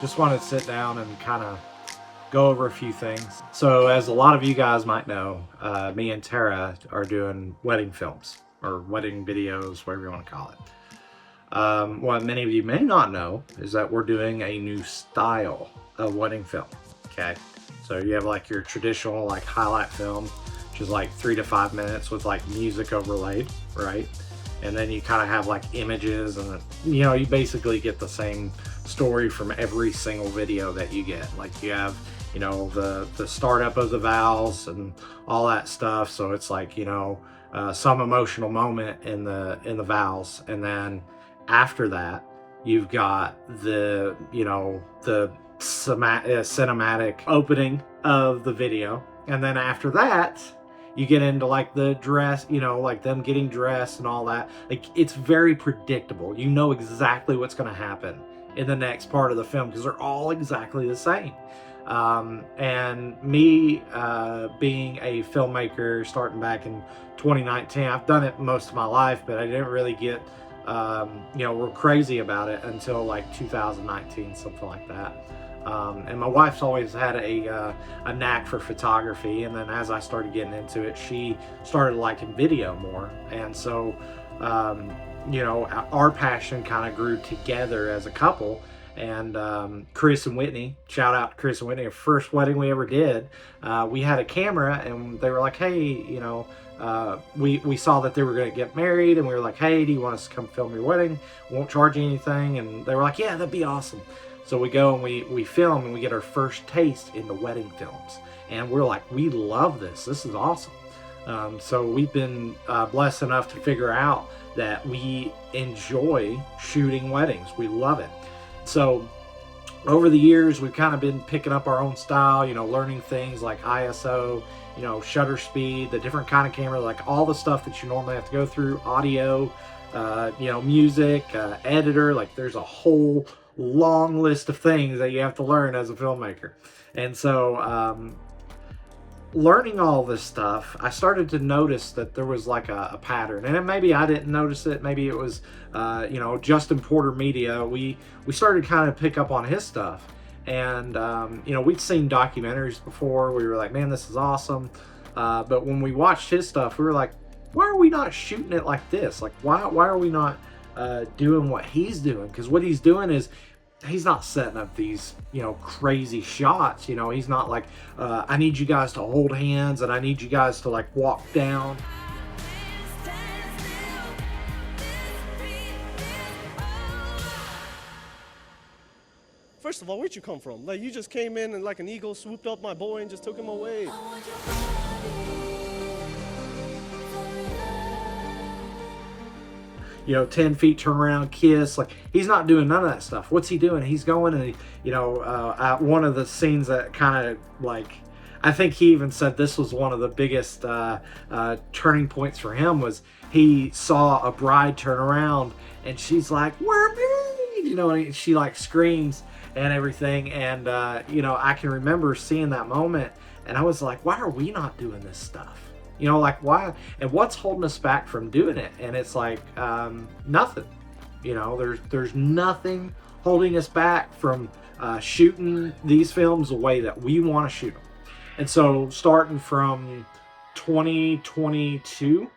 Just wanted to sit down and kind of go over a few things. So as a lot of you guys might know, me and Tara are doing wedding films or wedding videos, whatever you want to call it. What many of you may not know is that we're doing a new style of wedding film. Okay, so you have like your traditional like highlight film, which is like 3 to 5 minutes with like music overlaid, right? And then you kind of have like images, and you basically get the same story from every single video that you get. Like you have the startup of the vows and all that stuff, so it's like some emotional moment in the vows, and then after that you've got the cinematic opening of the video, and then after that you get into like the dress, like them getting dressed and all that. Like it's very predictable. You know exactly what's going to happen in the next part of the film because they're all exactly the same. And me being a filmmaker starting back in 2019, I've done it most of my life, but I didn't really get real crazy about it until like 2019, something like that. And my wife's always had a knack for photography, and then as I started getting into it, she started liking video more, and so our passion kind of grew together as a couple. And Chris and Whitney, shout out to Chris and Whitney, our first wedding we ever did, we had a camera, and they were like, hey, we saw that they were going to get married, and we were like, hey, do you want us to come film your wedding? We won't charge you anything. And they were like, yeah, that'd be awesome. So we go and we film, and we get our first taste into wedding films, and we're like, we love this is awesome. So we've been blessed enough to figure out that we enjoy shooting weddings. We love it. So over the years, we've kind of been picking up our own style, learning things like ISO, shutter speed, the different kind of camera, like all the stuff that you normally have to go through, audio, music, editor. Like there's a whole long list of things that you have to learn as a filmmaker. And so learning all this stuff, I started to notice that there was like a pattern, and maybe I didn't notice it. Maybe it was, Justin Porter Media. We started kind of pick up on his stuff, and we'd seen documentaries before. We were like, man, this is awesome. But when we watched his stuff, we were like, why are we not shooting it like this? Like, why are we not doing what he's doing? Because what he's doing is he's not setting up these crazy shots. He's not like I need you guys to hold hands and I need you guys to like walk down. First of all, where'd you come from? Like, you just came in and like an eagle swooped up my boy and just took him away. 10 feet, turn around, kiss. Like, he's not doing none of that stuff. What's he doing? He's going and one of the scenes that kind of like, I think he even said this was one of the biggest turning points for him, was he saw a bride turn around and she's like, we're married, and she like screams and everything. And I can remember seeing that moment, and I was like, why are we not doing this stuff? Like, why? And what's holding us back from doing it? And it's like nothing. There's nothing holding us back from shooting these films the way that we want to shoot them. And so starting from 2022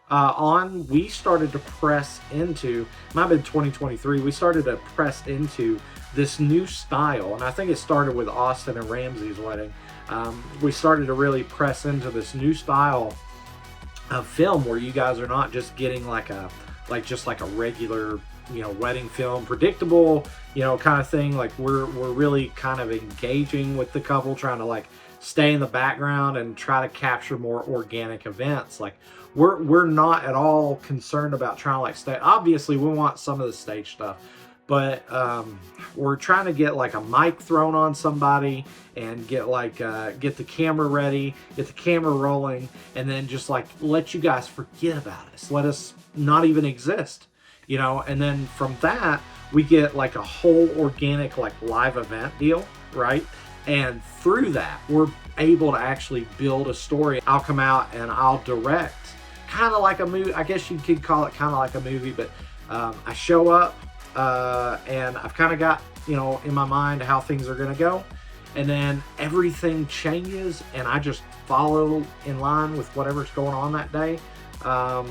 on, we started to press into, might have been 2023, we started to press into this new style. And I think it started with Austin and Ramsey's wedding. We started to really press into this new style of film where you guys are not just getting just like a regular wedding film, predictable kind of thing. Like we're really kind of engaging with the couple, trying to like stay in the background and try to capture more organic events. Like we're not at all concerned about trying to like stay. Obviously we want some of the stage stuff, but we're trying to get like a mic thrown on somebody and get the camera ready, get the camera rolling, and then just like let you guys forget about us, let us not even exist, and then from that we get like a whole organic like live event deal, right? And through that we're able to actually build a story. I'll come out and I'll direct, kind of like a movie, I guess you could call it kind of like a movie, but I show up and I've kind of got in my mind how things are going to go. And then everything changes, and I just follow in line with whatever's going on that day. A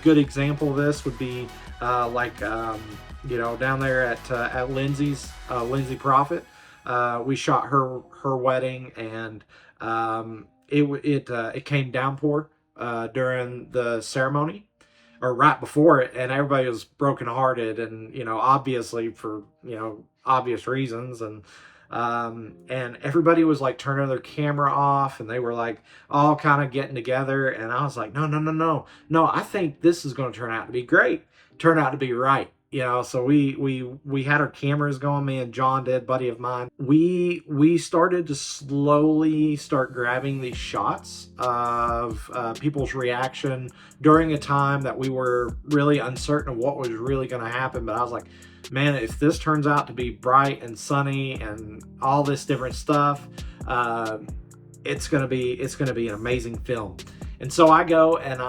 good example of this would be down there at Lindsay's, Lindsay Prophet. We shot her wedding, and it came downpour during the ceremony, or right before it, and everybody was brokenhearted, and obviously for obvious reasons, and everybody was like turning their camera off, and they were like all kind of getting together, and I was like, no, I think this is going to turn out to be great, turn out to be right. So we had our cameras going. Me and John did, buddy of mine. We started to slowly start grabbing these shots of people's reaction during a time that we were really uncertain of what was really going to happen. But I was like, man, if this turns out to be bright and sunny and all this different stuff, it's gonna be an amazing film. And so I go and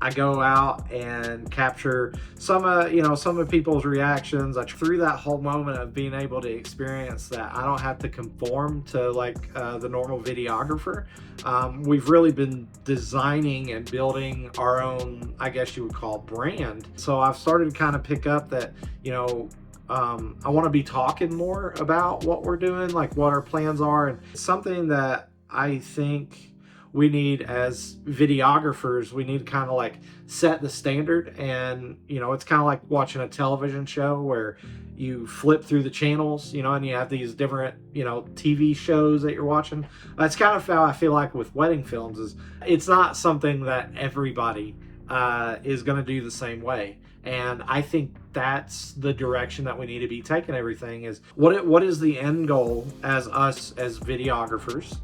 I go out and capture some of people's reactions. Through that whole moment of being able to experience that I don't have to conform to the normal videographer. We've really been designing and building our own, I guess you would call, brand. So I've started to kind of pick up that, I want to be talking more about what we're doing, like what our plans are, and something that I think we need as videographers. We need to kind of set the standard, and it's kind of like watching a television show where you flip through the channels, and you have these different TV shows that you're watching. That's kind of how I feel like with wedding films. Is it's not something that everybody is going to do the same way. And I think that's the direction that we need to be taking everything. Is what is the end goal as us as videographers?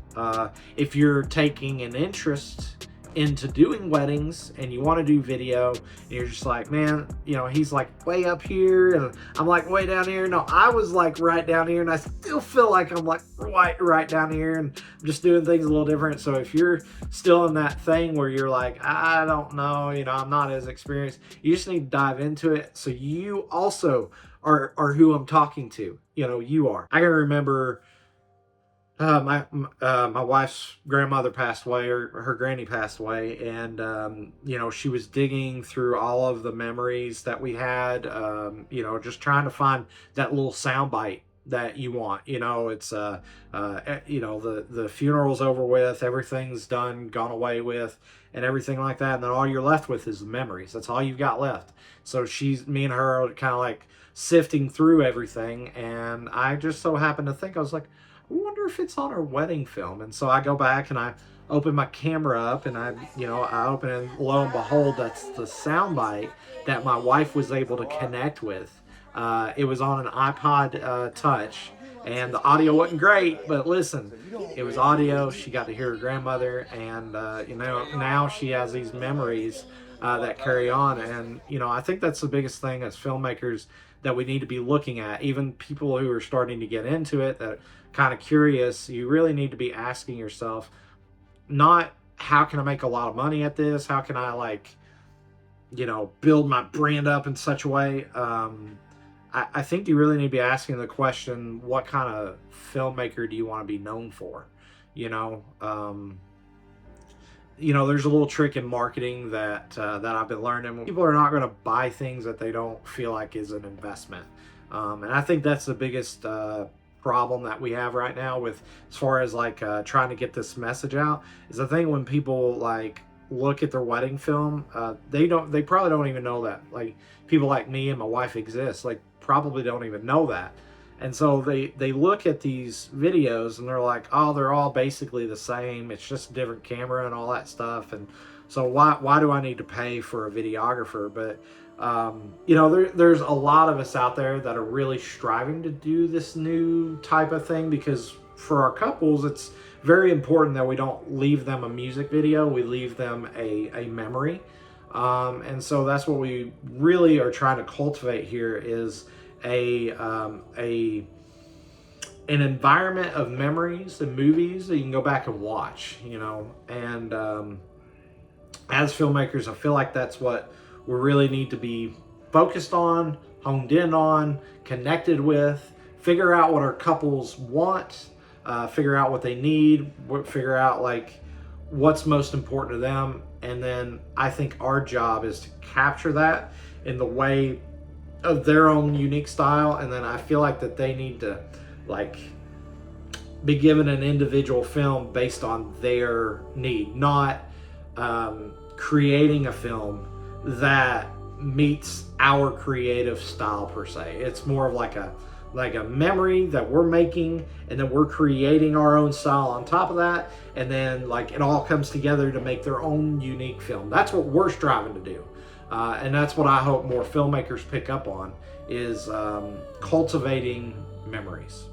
If you're taking an interest into doing weddings and you want to do video, and you're just like, man, he's like way up here and I'm like way down here. No, I was like right down here, and I still feel like I'm like right down here, and I'm just doing things a little different. So if you're still in that thing where you're like, I don't know, I'm not as experienced, you just need to dive into it. So you also are who I'm talking to. You are. I can remember my wife's grandmother passed away, or her granny passed away, and she was digging through all of the memories that we had, just trying to find that little soundbite that you want. It's the funeral's over with, everything's done, gone away with, and everything like that, and then all you're left with is the memories. That's all you've got left. So me and her are kind of like sifting through everything, and I just so happened to think, I was like, I wonder if it's on our wedding film. And so I go back and I open my camera up, and I open it, and lo and behold, that's the soundbite that my wife was able to connect with. It was on an iPod Touch, and the audio wasn't great, but listen, it was audio. She got to hear her grandmother, and now she has these memories that carry on. And I think that's the biggest thing as filmmakers that we need to be looking at. Even people who are starting to get into it, that kind of curious, you really need to be asking yourself, not how can I make a lot of money at this, how can I build my brand up in such a way. I think you really need to be asking the question, what kind of filmmaker do you want to be known for? There's a little trick in marketing that I've been learning. People are not going to buy things that they don't feel like is an investment. And I think that's the biggest problem that we have right now with, as far as trying to get this message out, is I think when people look at their wedding film, they probably don't even know that people like me and my wife exist, probably don't even know that. And so they look at these videos and they're like, oh, they're all basically the same, it's just a different camera and all that stuff, and so why do I need to pay for a videographer? But there's a lot of us out there that are really striving to do this new type of thing, because for our couples, it's very important that we don't leave them a music video, we leave them a memory. And so that's what we really are trying to cultivate here, is an environment of memories and movies that you can go back and watch, and as filmmakers, I feel like that's what we really need to be focused on, honed in on, connected with, figure out what our couples want, figure out what they need, figure out like what's most important to them. And then I think our job is to capture that in the way of their own unique style. And then I feel like that they need to like be given an individual film based on their need, not creating a film that meets our creative style per se. It's more of like a memory that we're making, and then we're creating our own style on top of that, and then like it all comes together to make their own unique film. That's what we're striving to do, and that's what I hope more filmmakers pick up on, is cultivating memories.